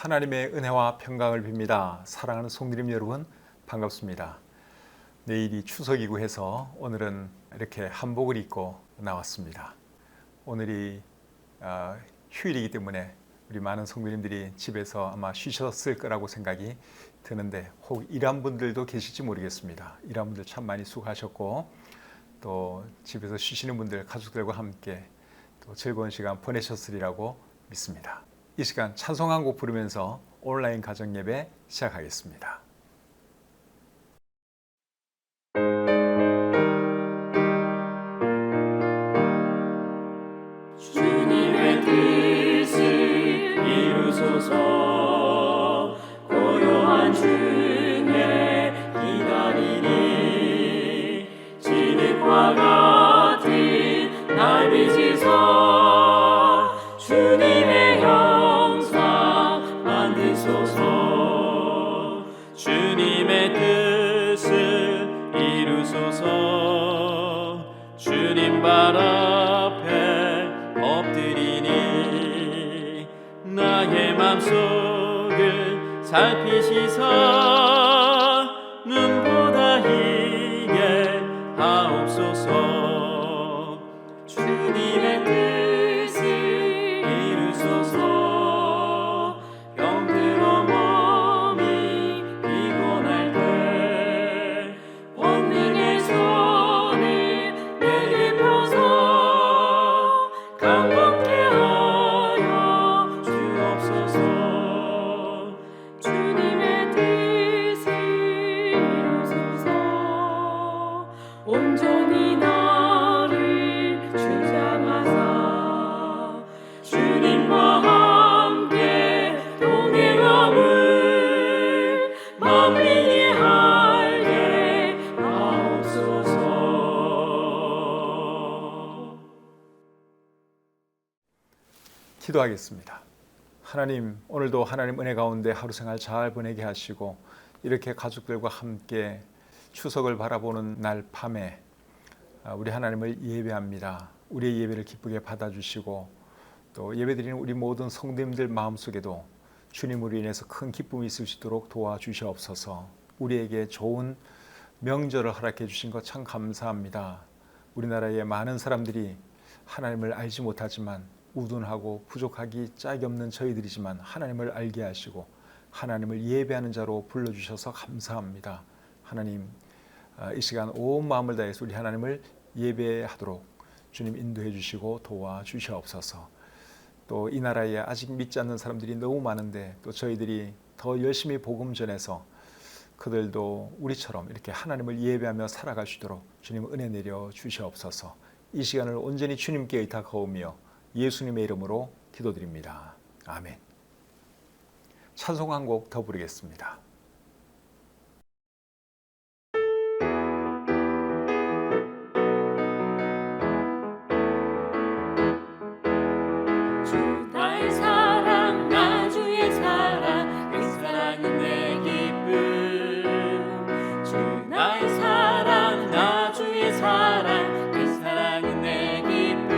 하나님의 은혜와 평강을 빕니다. 사랑하는 성도님 여러분, 반갑습니다. 내일이 추석이고 해서 오늘은 이렇게 한복을 입고 나왔습니다. 오늘이 휴일이기 때문에 우리 많은 성도님들이 집에서 아마 쉬셨을 거라고 생각이 드는데 혹 일한 분들도 계실지 모르겠습니다. 일한 분들 참 많이 수고하셨고 또 집에서 쉬시는 분들 가족들과 함께 또 즐거운 시간 보내셨으리라고 믿습니다. 이 시간 찬송 한 곡 부르면서 온라인 가정 예배 시작하겠습니다. 주님의 뜻을 이루소서. 고요한 중에 기다리니 진흙과 같은 날 빚으소. 주님의 형상 만드소서. 주님의 뜻을 이루소서. 주님 발 앞에 엎드리니 나의 맘속을 살피시사 눈보다 희게 하옵소서. 주님의 뜻을 이루소서. 병들어 몸이 피곤할 때 권능의 손을 내게 펴서 강건케 하여 주옵소서. 주님의 뜻을 이루소서. 온전히 나를 주장하사 주님과 함께 동행함을 만민이 알게 하옵소서. 기도하겠습니다. 하나님, 오늘도 하나님 은혜 가운데 하루 생활 잘 보내게 하시고 이렇게 가족들과 함께 추석을 바라보는 날 밤에 우리 하나님을 예배합니다. 우리의 예배를 기쁘게 받아주시고 또 예배드리는 우리 모든 성도님들 마음속에도 주님으로 인해서 큰 기쁨이 있을 수 있도록 도와주시옵소서. 우리에게 좋은 명절을 허락해 주신 것 참 감사합니다. 우리나라의 많은 사람들이 하나님을 알지 못하지만 우둔하고 부족하기 짝이 없는 저희들이지만 하나님을 알게 하시고 하나님을 예배하는 자로 불러주셔서 감사합니다. 하나님, 이 시간 온 마음을 다해서 우리 하나님을 예배하도록 주님 인도해 주시고 도와주시옵소서. 또 이 나라에 아직 믿지 않는 사람들이 너무 많은데 또 저희들이 더 열심히 복음 전해서 그들도 우리처럼 이렇게 하나님을 예배하며 살아갈 수 있도록 주님 은혜 내려 주시옵소서. 이 시간을 온전히 주님께 의탁하오며 예수님의 이름으로 기도드립니다. 아멘. 찬송 한 곡 더 부르겠습니다. 주 나의 사랑 나 주의 사랑 그 사랑은 내 기쁨. 주 나의 사랑 나 주의 사랑 그 사랑은 내 기쁨.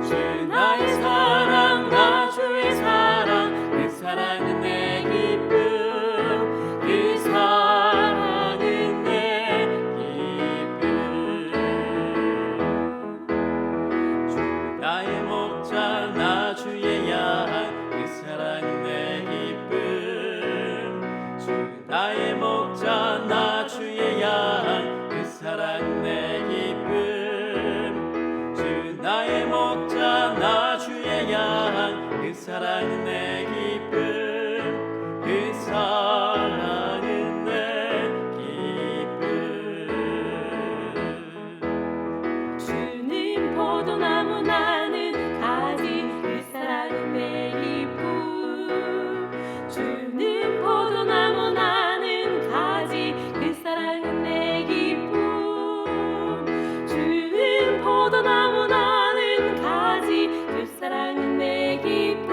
주 나의 사랑 나 주의 사랑 그 사랑은 내 기쁨. 그 사랑은 내 기쁨. 주 나의 목자 나 주의 양 그 사랑은 내 기쁨. 주 나의 목자 나 주의 양 그 사랑은 내 기쁨. 주 나의 목자 나 주의 양 그 사랑은 내 기쁨. 그 사랑은 내 기쁨. 주님 포도나무 나는 가지 그 사랑은 내 기쁨. 주님 포도나무 나는 가지 그 사랑은 내 기쁨. 주님 포도나무 나는 가지 그 사랑은 내 기쁨.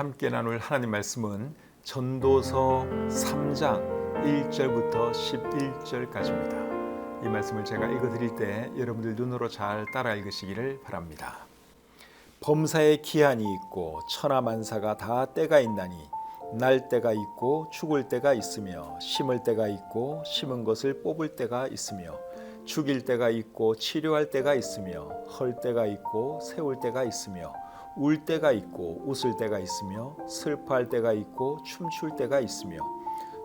함께 나눌 하나님 말씀은 전도서 3장 1절부터 11절까지입니다. 이 말씀을 제가 읽어드릴 때 여러분들 눈으로 잘 따라 읽으시기를 바랍니다. 범사에 기한이 있고 천하만사가 다 때가 있나니 날 때가 있고 죽을 때가 있으며 심을 때가 있고 심은 것을 뽑을 때가 있으며 죽일 때가 있고 치료할 때가 있으며 헐 때가 있고 세울 때가 있으며 울 때가 있고 웃을 때가 있으며 슬퍼할 때가 있고 춤출 때가 있으며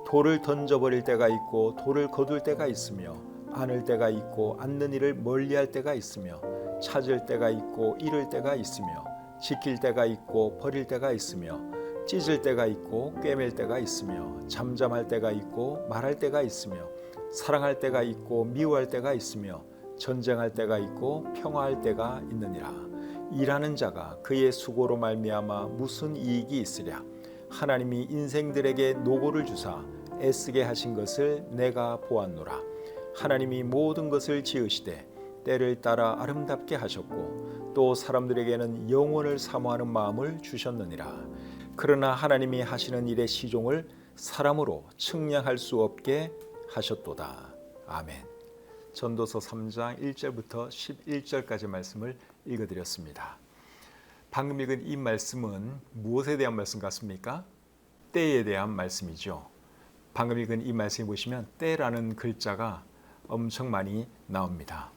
돌을 던져버릴 때가 있고 돌을 거둘 때가 있으며 안을 때가 있고 앉는 일을 멀리할 때가 있으며 찾을 때가 있고 잃을 때가 있으며 지킬 때가 있고 버릴 때가 있으며 찢을 때가 있고 꿰맬 때가 있으며 잠잠할 때가 있고 말할 때가 있으며 사랑할 때가 있고 미워할 때가 있으며 전쟁할 때가 있고 평화할 때가 있느니라. 일하는 자가 그의 수고로 말미암아 무슨 이익이 있으랴. 하나님이 인생들에게 노고를 주사 애쓰게 하신 것을 내가 보았노라. 하나님이 모든 것을 지으시되 때를 따라 아름답게 하셨고 또 사람들에게는 영원을 사모하는 마음을 주셨느니라. 그러나 하나님이 하시는 일의 시종을 사람으로 측량할 수 없게 하셨도다. 아멘. 전도서 3장 1절부터 11절까지 말씀을 읽어드렸습니다. 방금 읽은 이 말씀은 무엇에 대한 말씀 같습니까? 때에 대한 말씀이죠. 방금 읽은 이 말씀을 보시면 때라는 글자가 엄청 많이 나옵니다.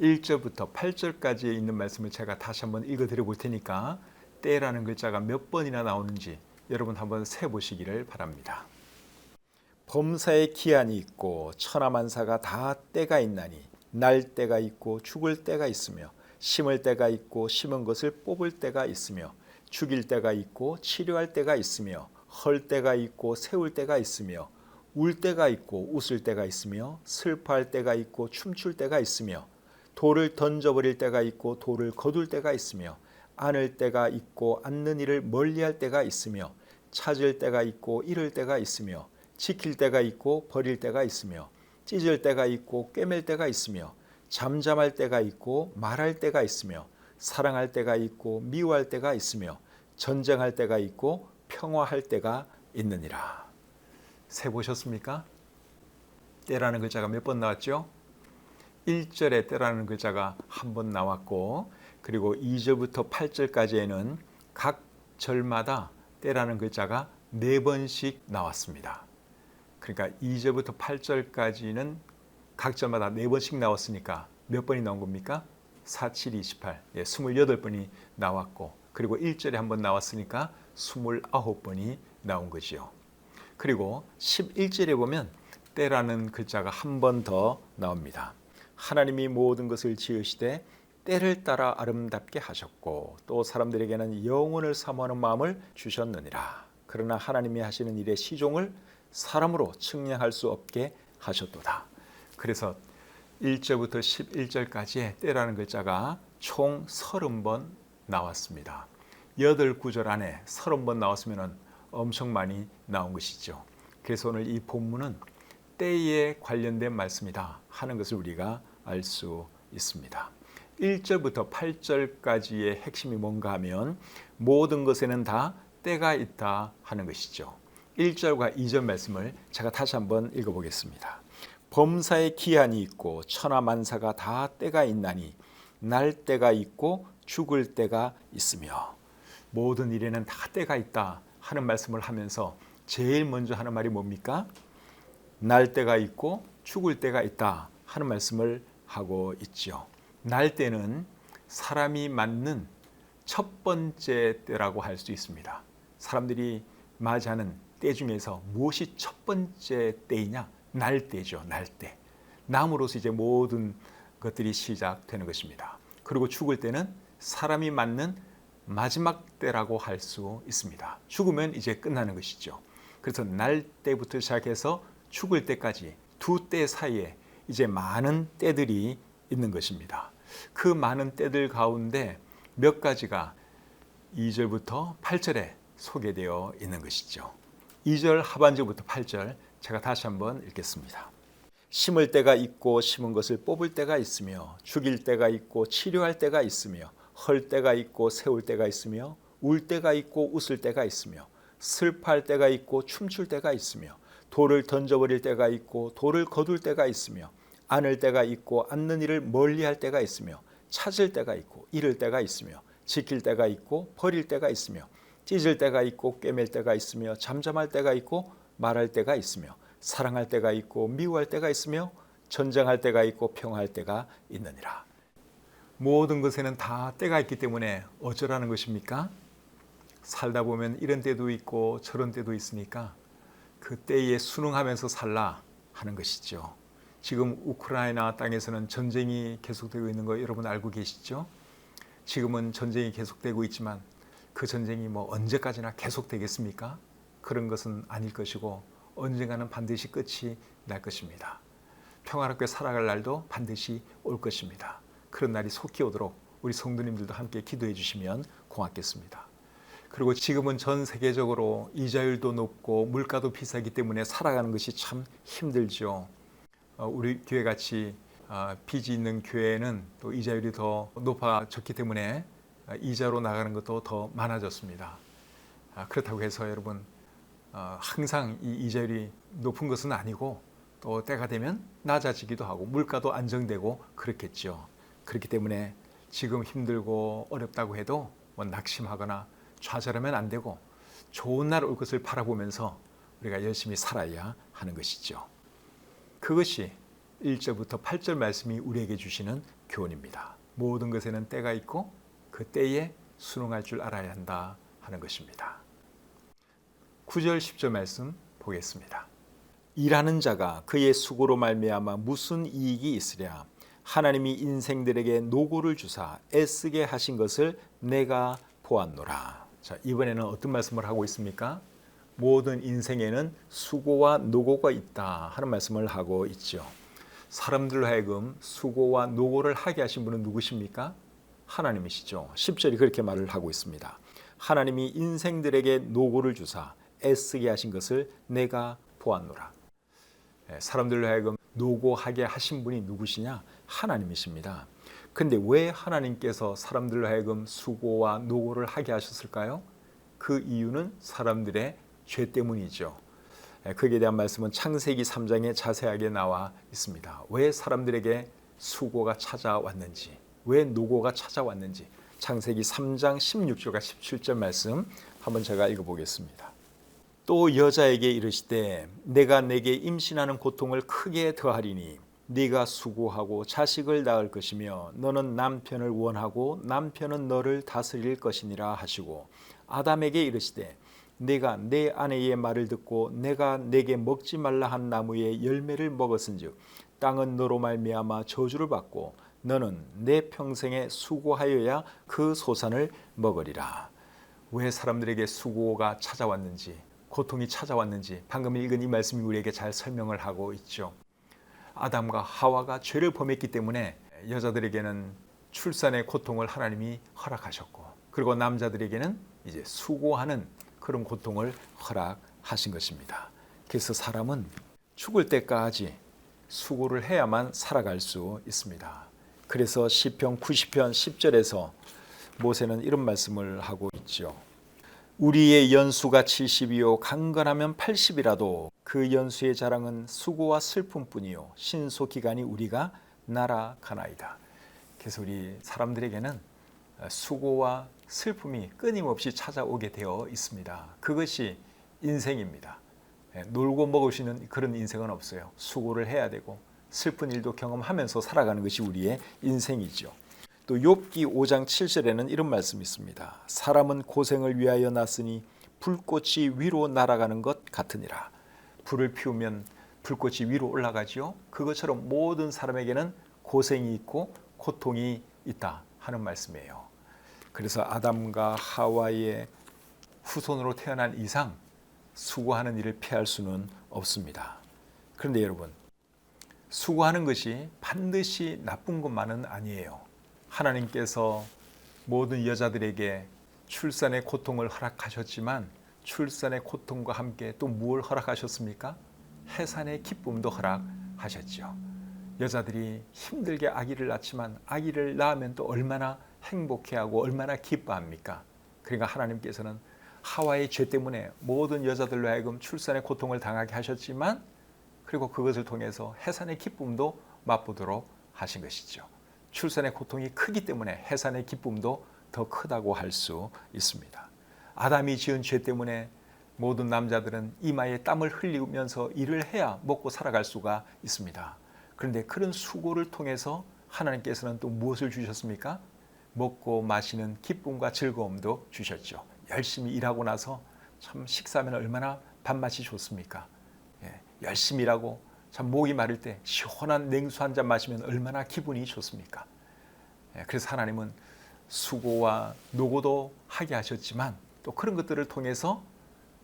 1절부터 8절까지 있는 말씀을 제가 다시 한번 읽어드려 볼 테니까 때라는 글자가 몇 번이나 나오는지 여러분 한번 세보시기를 바랍니다. 범사에 기한이 있고 천하만사가 다 때가 있나니 날 때가 있고 죽을 때가 있으며 심을 때가 있고 심은 것을 뽑을 때가 있으며 죽일 때가 있고 치료할 때가 있으며 헐 때가 있고 세울 때가 있으며 울 때가 있고 웃을 때가 있으며 슬퍼할 때가 있고 춤출 때가 있으며 돌을 던져버릴 때가 있고 돌을 거둘 때가 있으며 안을 때가 있고 앉는 일을 멀리할 때가 있으며 찾을 때가 있고 잃을 때가 있으며 지킬 때가 있고 버릴 때가 있으며 찢을 때가 있고 꿰맬 때가 있으며 잠잠할 때가 있고 말할 때가 있으며 사랑할 때가 있고 미워할 때가 있으며 전쟁할 때가 있고 평화할 때가 있느니라. 세 보셨습니까? 때라는 글자가 몇 번 나왔죠? 1절에 때라는 글자가 한 번 나왔고 그리고 2절부터 8절까지에는 각 절마다 때라는 글자가 4번씩 나왔습니다. 그러니까 2절부터 8절까지는 각 절마다 4번씩 나왔으니까 몇 번이 나온 겁니까? 4, 7, 28, 28번이 나왔고 그리고 1절에 한 번 나왔으니까 29번이 나온 거지요. 그리고 11절에 보면 때라는 글자가 한 번 더 나옵니다. 하나님이 모든 것을 지으시되 때를 따라 아름답게 하셨고 또 사람들에게는 영원을 사모하는 마음을 주셨느니라. 그러나 하나님이 하시는 일의 시종을 사람으로 측량할 수 없게 하셨도다. 그래서 1절부터 11절까지의 때라는 글자가 총 30번 나왔습니다. 8구절 안에 30번 나왔으면 엄청 많이 나온 것이죠. 그래서 오늘 이 본문은 때에 관련된 말씀이다 하는 것을 우리가 알 수 있습니다. 1절부터 8절까지의 핵심이 뭔가 하면 모든 것에는 다 때가 있다 하는 것이죠. 1절과 2절 말씀을 제가 다시 한번 읽어보겠습니다. 범사에 기한이 있고 천하만사가 다 때가 있나니 날 때가 있고 죽을 때가 있으며 모든 일에는 다 때가 있다 하는 말씀을 하면서 제일 먼저 하는 말이 뭡니까? 날 때가 있고 죽을 때가 있다 하는 말씀을 하고 있죠. 날 때는 사람이 맞는 첫 번째 때라고 할 수 있습니다. 사람들이 맞이하는 때 중에서 무엇이 첫 번째 때이냐? 날 때죠. 날 때. 남으로서 이제 모든 것들이 시작되는 것입니다. 그리고 죽을 때는 사람이 맞는 마지막 때라고 할 수 있습니다. 죽으면 이제 끝나는 것이죠. 그래서 날 때부터 시작해서 죽을 때까지 두 때 사이에 이제 많은 때들이 있는 것입니다. 그 많은 때들 가운데 몇 가지가 2절부터 8절에 소개되어 있는 것이죠. 2절 하반절부터 8절 제가 다시 한번 읽겠습니다. 심을 때가 있고 심은 것을 뽑을 때가 있으며 죽일 때가 있고 치료할 때가 있으며 헐 때가 있고 세울 때가 있으며 울 때가 있고 웃을 때가 있으며 슬퍼할 때가 있고 춤출 때가 있으며 돌을 던져버릴 때가 있고 돌을 거둘 때가 있으며 안을 때가 있고 앉는 일을 멀리할 때가 있으며 찾을 때가 있고 잃을 때가 있으며 지킬 때가 있고 버릴 때가 있으며 찢을 때가 있고 꿰맬 때가 있으며 잠잠할 때가 있고 말할 때가 있으며 사랑할 때가 있고 미워할 때가 있으며 전쟁할 때가 있고 평화할 때가 있느니라. 모든 것에는 다 때가 있기 때문에 어쩌라는 것입니까? 살다 보면 이런 때도 있고 저런 때도 있으니까 그 때에 순응하면서 살라 하는 것이죠. 지금 우크라이나 땅에서는 전쟁이 계속되고 있는 거 여러분 알고 계시죠? 지금은 전쟁이 계속되고 있지만 그 전쟁이 뭐 언제까지나 계속되겠습니까? 그런 것은 아닐 것이고 언젠가는 반드시 끝이 날 것입니다. 평화롭게 살아갈 날도 반드시 올 것입니다. 그런 날이 속히 오도록 우리 성도님들도 함께 기도해 주시면 고맙겠습니다. 그리고 지금은 전 세계적으로 이자율도 높고 물가도 비싸기 때문에 살아가는 것이 참 힘들죠. 우리 교회같이 빚이 있는 교회는 또 이자율이 더 높아졌기 때문에 이자로 나가는 것도 더 많아졌습니다. 그렇다고 해서 여러분 항상 이 이자율이 높은 것은 아니고 또 때가 되면 낮아지기도 하고 물가도 안정되고 그렇겠죠. 그렇기 때문에 지금 힘들고 어렵다고 해도 뭐 낙심하거나 좌절하면 안 되고 좋은 날 올 것을 바라보면서 우리가 열심히 살아야 하는 것이죠. 그것이 1절부터 8절 말씀이 우리에게 주시는 교훈입니다. 모든 것에는 때가 있고 그 때에 순응할 줄 알아야 한다 하는 것입니다. 9절 10절 말씀 보겠습니다. 일하는 자가 그의 수고로 말미암아 무슨 이익이 있으랴. 하나님이 인생들에게 노고를 주사 애쓰게 하신 것을 내가 보았노라. 자, 이번에는 어떤 말씀을 하고 있습니까? 모든 인생에는 수고와 노고가 있다 하는 말씀을 하고 있죠. 사람들로 하여금 수고와 노고를 하게 하신 분은 누구십니까? 하나님이시죠. 10절이 그렇게 말을 하고 있습니다. 하나님이 인생들에게 노고를 주사 애쓰게 하신 것을 내가 보았노라. 사람들로 하여금 노고하게 하신 분이 누구시냐? 하나님이십니다. 근데 왜 하나님께서 사람들로 하여금 수고와 노고를 하게 하셨을까요? 그 이유는 사람들의 죄 때문이죠. 거기에 대한 말씀은 창세기 3장에 자세하게 나와 있습니다. 왜 사람들에게 수고가 찾아왔는지, 왜 노고가 찾아왔는지 창세기 3장 16절과 17절 말씀 한번 제가 읽어보겠습니다. 또 여자에게 이르시되 내가 내게 임신하는 고통을 크게 더하리니 네가 수고하고 자식을 낳을 것이며 너는 남편을 원하고 남편은 너를 다스릴 것이니라 하시고 아담에게 이르시되 내가 내 아내의 말을 듣고 내가 내게 먹지 말라 한 나무의 열매를 먹었은즉 땅은 너로 말미암아 저주를 받고 너는 내 평생에 수고하여야 그 소산을 먹으리라. 왜 사람들에게 수고가 찾아왔는지, 고통이 찾아왔는지 방금 읽은 이 말씀이 우리에게 잘 설명을 하고 있죠. 아담과 하와가 죄를 범했기 때문에 여자들에게는 출산의 고통을 하나님이 허락하셨고, 그리고 남자들에게는 이제 수고하는 그런 고통을 허락하신 것입니다. 그래서 사람은 죽을 때까지 수고를 해야만 살아갈 수 있습니다. 그래서 시편 90편 10절에서 모세는 이런 말씀을 하고 있죠. 우리의 연수가 70이요 강건하면 80이라도 그 연수의 자랑은 수고와 슬픔뿐이요 신소기간이 우리가 날아가나이다. 그래서 우리 사람들에게는 수고와 슬픔이 끊임없이 찾아오게 되어 있습니다. 그것이 인생입니다. 놀고 먹을 수 있는 그런 인생은 없어요. 수고를 해야 되고 슬픈 일도 경험하면서 살아가는 것이 우리의 인생이죠. 또 욥기 5장 7절에는 이런 말씀이 있습니다. 사람은 고생을 위하여 났으니 불꽃이 위로 날아가는 것 같으니라. 불을 피우면 불꽃이 위로 올라가지요. 그것처럼 모든 사람에게는 고생이 있고 고통이 있다 하는 말씀이에요. 그래서 아담과 하와의 후손으로 태어난 이상 수고하는 일을 피할 수는 없습니다. 그런데 여러분, 수고하는 것이 반드시 나쁜 것만은 아니에요. 하나님께서 모든 여자들에게 출산의 고통을 허락하셨지만 출산의 고통과 함께 또 무엇을 허락하셨습니까? 해산의 기쁨도 허락하셨죠. 여자들이 힘들게 아기를 낳지만 아기를 낳으면 또 얼마나 행복해하고 얼마나 기뻐합니까? 그러니까 하나님께서는 하와의 죄 때문에 모든 여자들로 하여금 출산의 고통을 당하게 하셨지만 그리고 그것을 통해서 해산의 기쁨도 맛보도록 하신 것이죠. 출산의 고통이 크기 때문에 해산의 기쁨도 더 크다고 할 수 있습니다. 아담이 지은 죄 때문에 모든 남자들은 이마에 땀을 흘리면서 일을 해야 먹고 살아갈 수가 있습니다. 그런데 그런 수고를 통해서 하나님께서는 또 무엇을 주셨습니까? 먹고 마시는 기쁨과 즐거움도 주셨죠. 열심히 일하고 나서 참 식사하면 얼마나 밥맛이 좋습니까? 열심히 일하고 참 목이 마를 때 시원한 냉수 한 잔 마시면 얼마나 기분이 좋습니까? 그래서 하나님은 수고와 노고도 하게 하셨지만 또 그런 것들을 통해서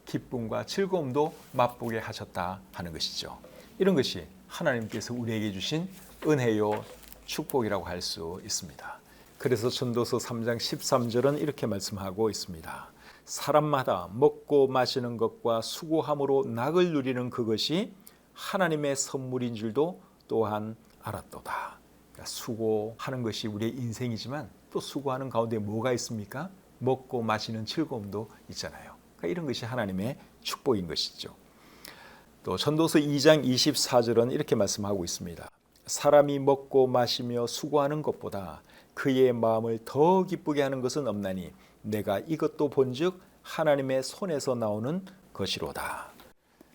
기쁨과 즐거움도 맛보게 하셨다 하는 것이죠. 이런 것이 하나님께서 우리에게 주신 은혜요 축복이라고 할 수 있습니다. 그래서 전도서 3장 13절은 이렇게 말씀하고 있습니다. 사람마다 먹고 마시는 것과 수고함으로 낙을 누리는 그것이 하나님의 선물인 줄도 또한 알았도다. 그러니까 수고하는 것이 우리의 인생이지만 또 수고하는 가운데 뭐가 있습니까? 먹고 마시는 즐거움도 있잖아요. 그러니까 이런 것이 하나님의 축복인 것이죠. 또 전도서 2장 24절은 이렇게 말씀하고 있습니다. 사람이 먹고 마시며 수고하는 것보다 그의 마음을 더 기쁘게 하는 것은 없나니 내가 이것도 본즉 하나님의 손에서 나오는 것이로다.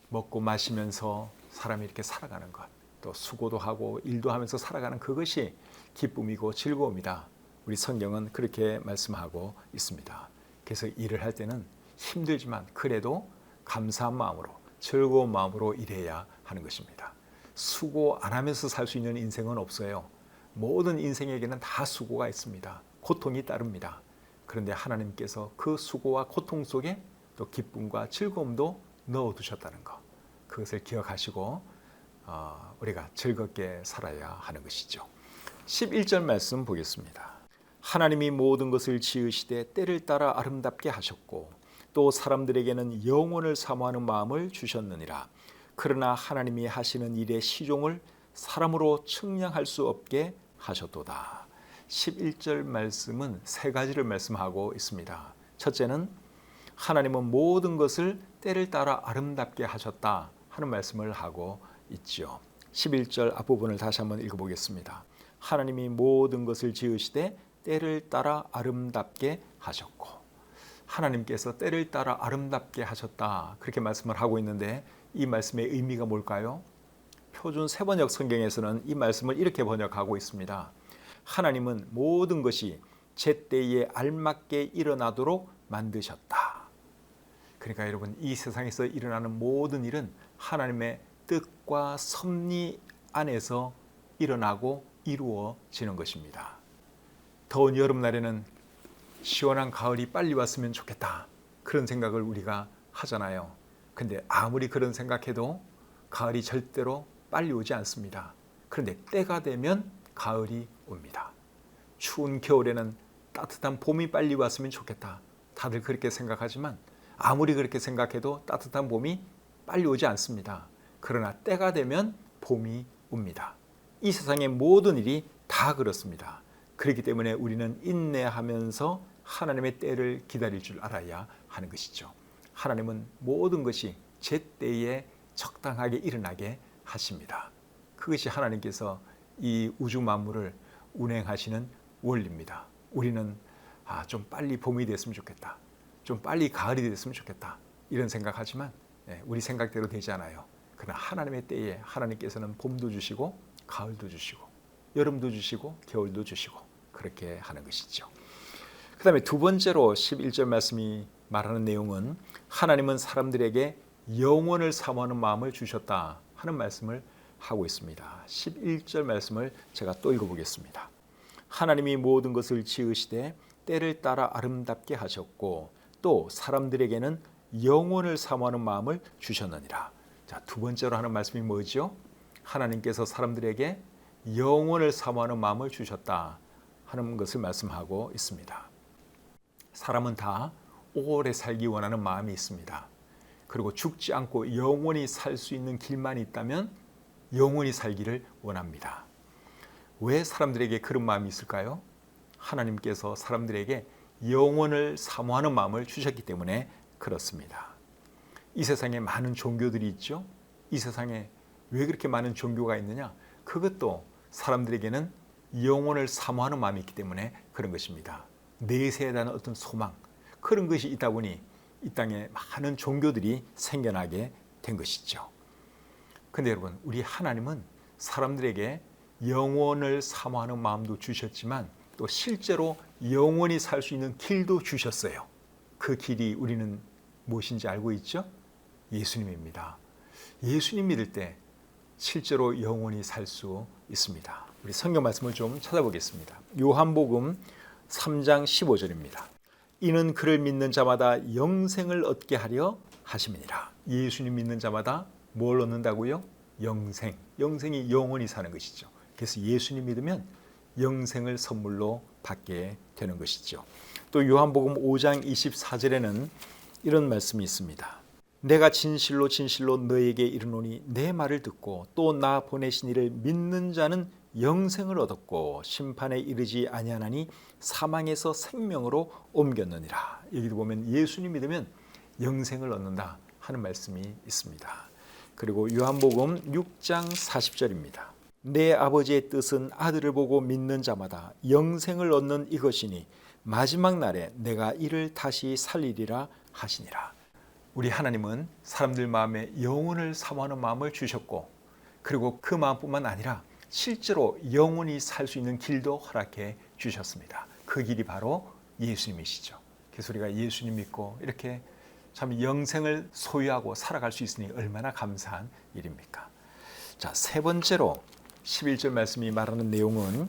먹고 마시면서 사람이 이렇게 살아가는 것, 또 수고도 하고 일도 하면서 살아가는 그것이 기쁨이고 즐거움이다. 우리 성경은 그렇게 말씀하고 있습니다. 그래서 일을 할 때는 힘들지만 그래도 감사한 마음으로 즐거운 마음으로 일해야 하는 것입니다. 수고 안 하면서 살 수 있는 인생은 없어요. 모든 인생에게는 다 수고가 있습니다. 고통이 따릅니다. 그런데 하나님께서 그 수고와 고통 속에 또 기쁨과 즐거움도 넣어두셨다는 것, 그것을 기억하시고 우리가 즐겁게 살아야 하는 것이죠. 11절 말씀 보겠습니다. 하나님이 모든 것을 지으시되 때를 따라 아름답게 하셨고 또 사람들에게는 영원을 사모하는 마음을 주셨느니라. 그러나 하나님이 하시는 일의 시종을 사람으로 측량할 수 없게 하셨도다. 11절 말씀은 세 가지를 말씀하고 있습니다. 첫째는 하나님은 모든 것을 때를 따라 아름답게 하셨다 하는 말씀을 하고 있죠. 11절 앞부분을 다시 한번 읽어보겠습니다. 하나님이 모든 것을 지으시되 때를 따라 아름답게 하셨고, 하나님께서 때를 따라 아름답게 하셨다 그렇게 말씀을 하고 있는데 이 말씀의 의미가 뭘까요? 표준 세번역 성경에서는 이 말씀을 이렇게 번역하고 있습니다. 하나님은 모든 것이 제때에 알맞게 일어나도록 만드셨다. 그러니까 여러분, 이 세상에서 일어나는 모든 일은 하나님의 뜻과 섭리 안에서 일어나고 이루어지는 것입니다. 더운 여름날에는 시원한 가을이 빨리 왔으면 좋겠다, 그런 생각을 우리가 하잖아요. 근데 아무리 그런 생각해도 가을이 절대로 빨리 오지 않습니다. 그런데 때가 되면 가을이 옵니다. 추운 겨울에는 따뜻한 봄이 빨리 왔으면 좋겠다, 다들 그렇게 생각하지만 아무리 그렇게 생각해도 따뜻한 봄이 빨리 오지 않습니다. 그러나 때가 되면 봄이 옵니다. 이 세상의 모든 일이 다 그렇습니다. 그렇기 때문에 우리는 인내하면서 하나님의 때를 기다릴 줄 알아야 하는 것이죠. 하나님은 모든 것이 제때에 적당하게 일어나게 하십니다. 그것이 하나님께서 이 우주 만물을 운행하시는 원리입니다. 우리는 좀 빨리 봄이 됐으면 좋겠다, 좀 빨리 가을이 됐으면 좋겠다, 이런 생각하지만 우리 생각대로 되지 않아요. 그러나 하나님의 때에 하나님께서는 봄도 주시고 가을도 주시고 여름도 주시고 겨울도 주시고 그렇게 하는 것이죠. 그 다음에 두 번째로 11절 말씀이 말하는 내용은 하나님은 사람들에게 영원을 사모하는 마음을 주셨다 하는 말씀을 하고 있습니다. 11절 말씀을 제가 또 읽어보겠습니다. 하나님이 모든 것을 지으시되 때를 따라 아름답게 하셨고 또 사람들에게는 영원을 사모하는 마음을 주셨느니라. 자, 두 번째로 하는 말씀이 뭐죠? 하나님께서 사람들에게 영원을 사모하는 마음을 주셨다 하는 것을 말씀하고 있습니다. 사람은 다 오래 살기 원하는 마음이 있습니다. 그리고 죽지 않고 영원히 살 수 있는 길만 있다면 영원히 살기를 원합니다. 왜 사람들에게 그런 마음이 있을까요? 하나님께서 사람들에게 영원을 사모하는 마음을 주셨기 때문에 그렇습니다. 이 세상에 많은 종교들이 있죠. 이 세상에 왜 그렇게 많은 종교가 있느냐? 그것도 사람들에게는 영원을 사모하는 마음이 있기 때문에 그런 것입니다. 내세에 대한 어떤 소망, 그런 것이 있다 보니 이 땅에 많은 종교들이 생겨나게 된 것이죠. 근데 여러분, 우리 하나님은 사람들에게 영원을 사모하는 마음도 주셨지만 또 실제로 영원히 살 수 있는 길도 주셨어요. 그 길이 우리는 무엇인지 알고 있죠? 예수님입니다. 예수님 믿을 때 실제로 영원히 살 수 있습니다. 우리 성경 말씀을 좀 찾아보겠습니다. 요한복음 3장 15절입니다. 이는 그를 믿는 자마다 영생을 얻게 하려 하심이니라. 예수님 믿는 자마다 뭘 얻는다고요? 영생. 영생이 영원히 사는 것이죠. 그래서 예수님 믿으면 영생을 선물로 받게 되는 것이죠. 또 요한복음 5장 24절에는 이런 말씀이 있습니다. 내가 진실로 진실로 너에게 이르노니 내 말을 듣고 또 나 보내신 이를 믿는 자는 영생을 얻었고 심판에 이르지 아니하나니 사망에서 생명으로 옮겼느니라. 여기도 보면 예수님 믿으면 영생을 얻는다 하는 말씀이 있습니다. 그리고 요한복음 6장 40절입니다. 내 아버지의 뜻은 아들을 보고 믿는 자마다 영생을 얻는 이것이니 마지막 날에 내가 이를 다시 살리리라 하시니라. 우리 하나님은 사람들 마음에 영혼을 사모하는 마음을 주셨고, 그리고 그 마음뿐만 아니라 실제로 영원히 살 수 있는 길도 허락해 주셨습니다. 그 길이 바로 예수님이시죠. 그래서 우리가 예수님 믿고 이렇게 참 영생을 소유하고 살아갈 수 있으니 얼마나 감사한 일입니까? 자, 세 번째로 11절 말씀이 말하는 내용은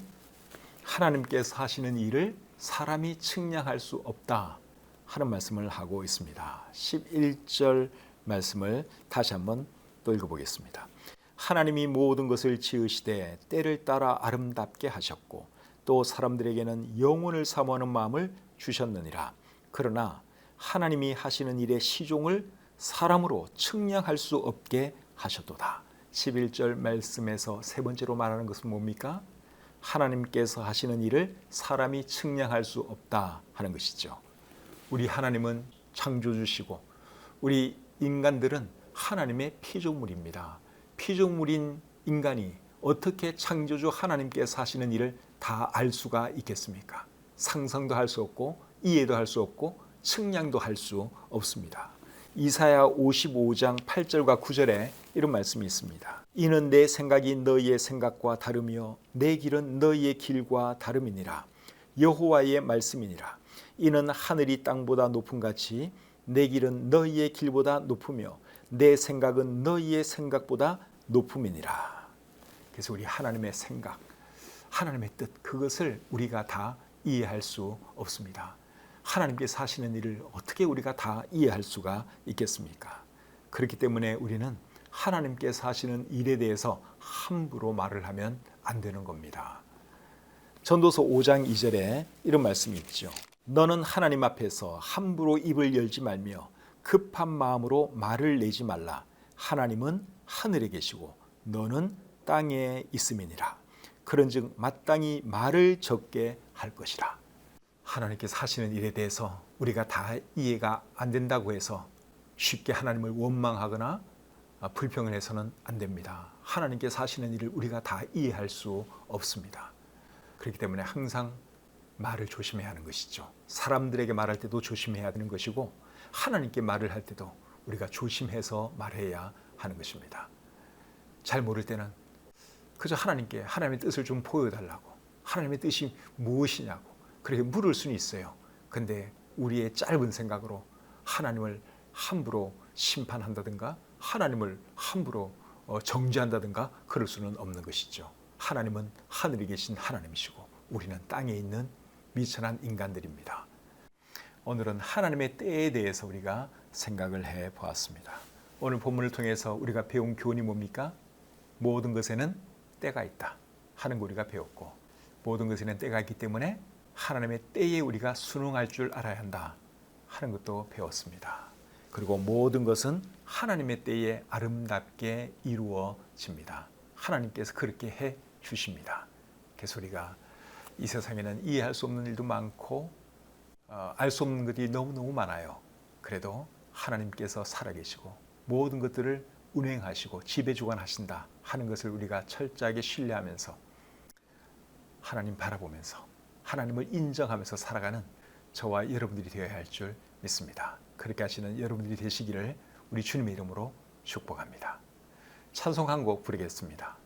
하나님께서 하시는 일을 사람이 측량할 수 없다 하는 말씀을 하고 있습니다. 11절 말씀을 다시 한번 또 읽어보겠습니다. 하나님이 모든 것을 지으시되 때를 따라 아름답게 하셨고 또 사람들에게는 영혼을 사모하는 마음을 주셨느니라. 그러나 하나님이 하시는 일의 시종을 사람으로 측량할 수 없게 하셨도다. 11절 말씀에서 세 번째로 말하는 것은 뭡니까? 하나님께서 하시는 일을 사람이 측량할 수 없다 하는 것이죠. 우리 하나님은 창조주시고 우리 인간들은 하나님의 피조물입니다. 피조물인 인간이 어떻게 창조주 하나님께서 하시는 일을 다 알 수가 있겠습니까? 상상도 할 수 없고 이해도 할 수 없고 측량도 할 수 없습니다. 이사야 55장 8절과 9절에 이런 말씀이 있습니다. 이는 내 생각이 너희의 생각과 다르며 내 길은 너희의 길과 다름이니라. 여호와의 말씀이니라. 이는 하늘이 땅보다 높음 같이 내 길은 너희의 길보다 높으며 내 생각은 너희의 생각보다 높음이니라. 그래서 우리 하나님의 생각, 하나님의 뜻, 그것을 우리가 다 이해할 수 없습니다. 하나님께서 하시는 일을 어떻게 우리가 다 이해할 수가 있겠습니까? 그렇기 때문에 우리는 하나님께서 하시는 일에 대해서 함부로 말을 하면 안 되는 겁니다. 전도서 5장 2절에 이런 말씀이 있죠. 너는 하나님 앞에서 함부로 입을 열지 말며 급한 마음으로 말을 내지 말라. 하나님은 하늘에 계시고 너는 땅에 있음이니라. 그런즉 마땅히 말을 적게 할 것이라. 하나님께서 하시는 일에 대해서 우리가 다 이해가 안 된다고 해서 쉽게 하나님을 원망하거나 불평을 해서는 안 됩니다. 하나님께서 하시는 일을 우리가 다 이해할 수 없습니다. 그렇기 때문에 항상 말을 조심해야 하는 것이죠. 사람들에게 말할 때도 조심해야 되는 것이고 하나님께 말을 할 때도 우리가 조심해서 말해야 하는 것입니다. 잘 모를 때는 그저 하나님께 하나님의 뜻을 좀 보여달라고, 하나님의 뜻이 무엇이냐고 그렇게 물을 수는 있어요. 근데 우리의 짧은 생각으로 하나님을 함부로 심판한다든가 하나님을 함부로 정죄한다든가 그럴 수는 없는 것이죠. 하나님은 하늘에 계신 하나님이시고 우리는 땅에 있는 미천한 인간들입니다. 오늘은 하나님의 때에 대해서 우리가 생각을 해 보았습니다. 오늘 본문을 통해서 우리가 배운 교훈이 뭡니까? 모든 것에는 때가 있다 하는 거 우리가 배웠고, 모든 것에는 때가 있기 때문에 하나님의 때에 우리가 순응할 줄 알아야 한다 하는 것도 배웠습니다. 그리고 모든 것은 하나님의 때에 아름답게 이루어집니다. 하나님께서 그렇게 해 주십니다. 그래서 우리가 이 세상에는 이해할 수 없는 일도 많고 알 수 없는 것들이 너무너무 많아요. 그래도 하나님께서 살아계시고 모든 것들을 운행하시고 지배주관하신다 하는 것을 우리가 철저하게 신뢰하면서 하나님 바라보면서 하나님을 인정하면서 살아가는 저와 여러분들이 되어야 할 줄 믿습니다. 그렇게 하시는 여러분들이 되시기를 우리 주님의 이름으로 축복합니다. 찬송 한 곡 부르겠습니다.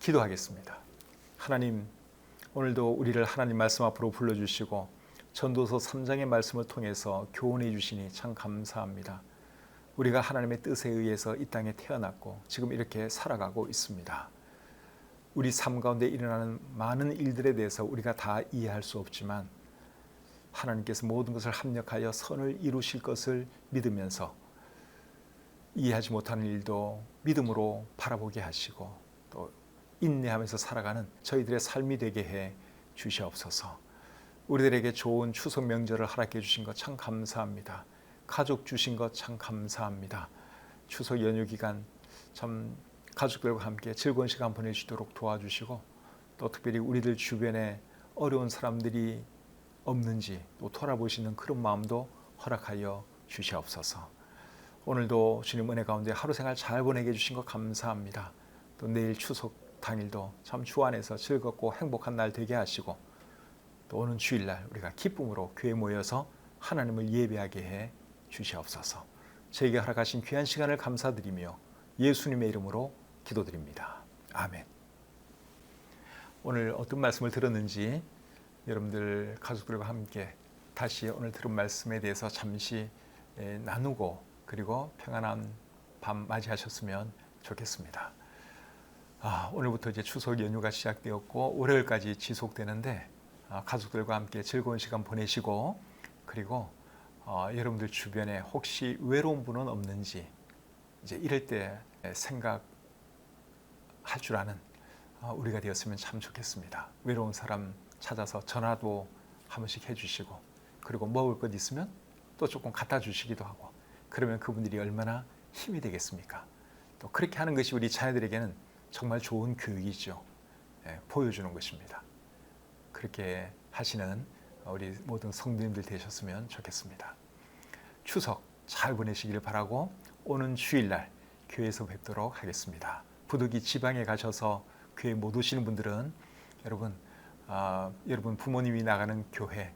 기도하겠습니다. 하나님, 오늘도 우리를 하나님 말씀 앞으로 불러주시고 전도서 3장의 말씀을 통해서 교훈해 주시니 참 감사합니다. 우리가 하나님의 뜻에 의해서 이 땅에 태어났고 지금 이렇게 살아가고 있습니다. 우리 삶 가운데 일어나는 많은 일들에 대해서 우리가 다 이해할 수 없지만 하나님께서 모든 것을 합력하여 선을 이루실 것을 믿으면서 이해하지 못하는 일도 믿음으로 바라보게 하시고 또 인내하면서 살아가는 저희들의 삶이 되게 해 주시옵소서. 우리들에게 좋은 추석 명절을 허락해 주신 것 참 감사합니다. 가족 주신 것 참 감사합니다. 추석 연휴 기간 참 가족들과 함께 즐거운 시간 보내시도록 도와주시고 또 특별히 우리들 주변에 어려운 사람들이 없는지 또 돌아보시는 그런 마음도 허락하여 주시옵소서. 오늘도 주님 은혜 가운데 하루 생활 잘 보내게 해주신 것 감사합니다. 또 내일 추석 당일도 참 주 안에서 즐겁고 행복한 날 되게 하시고 또 오는 주일날 우리가 기쁨으로 교회에 모여서 하나님을 예배하게 해 주시옵소서. 저에게 허락하신 귀한 시간을 감사드리며 예수님의 이름으로 기도드립니다. 아멘. 오늘 어떤 말씀을 들었는지 여러분들 가족들과 함께 다시 오늘 들은 말씀에 대해서 잠시 나누고 그리고 평안한 밤 맞이하셨으면 좋겠습니다. 오늘부터 이제 추석 연휴가 시작되었고 월요일까지 지속되는데 가족들과 함께 즐거운 시간 보내시고 그리고 여러분들 주변에 혹시 외로운 분은 없는지 이제 이럴 때 생각할 줄 아는 우리가 되었으면 참 좋겠습니다. 외로운 사람 찾아서 전화도 한 번씩 해주시고 그리고 먹을 것 있으면 또 조금 갖다 주시기도 하고 그러면 그분들이 얼마나 힘이 되겠습니까? 또 그렇게 하는 것이 우리 자녀들에게는 정말 좋은 교육이죠. 보여주는 것입니다. 그렇게 하시는 우리 모든 성도님들 되셨으면 좋겠습니다. 추석 잘 보내시기를 바라고 오는 주일날 교회에서 뵙도록 하겠습니다. 부득이 지방에 가셔서 교회 못 오시는 분들은 여러분 부모님이 나가는 교회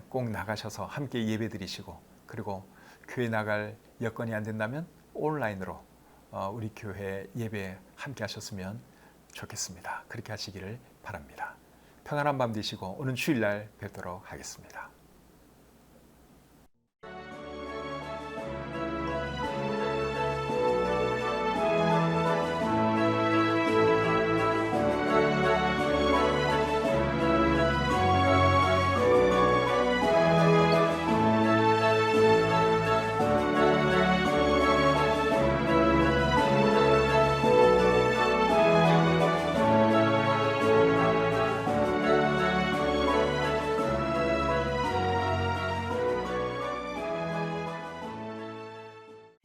꼭 나가셔서 함께 예배 드리시고 그리고 교회 나갈 여건이 안 된다면 온라인으로 우리 교회 예배 함께 하셨으면 좋겠습니다. 그렇게 하시기를 바랍니다. 평안한 밤 되시고 오는 주일날 뵙도록 하겠습니다.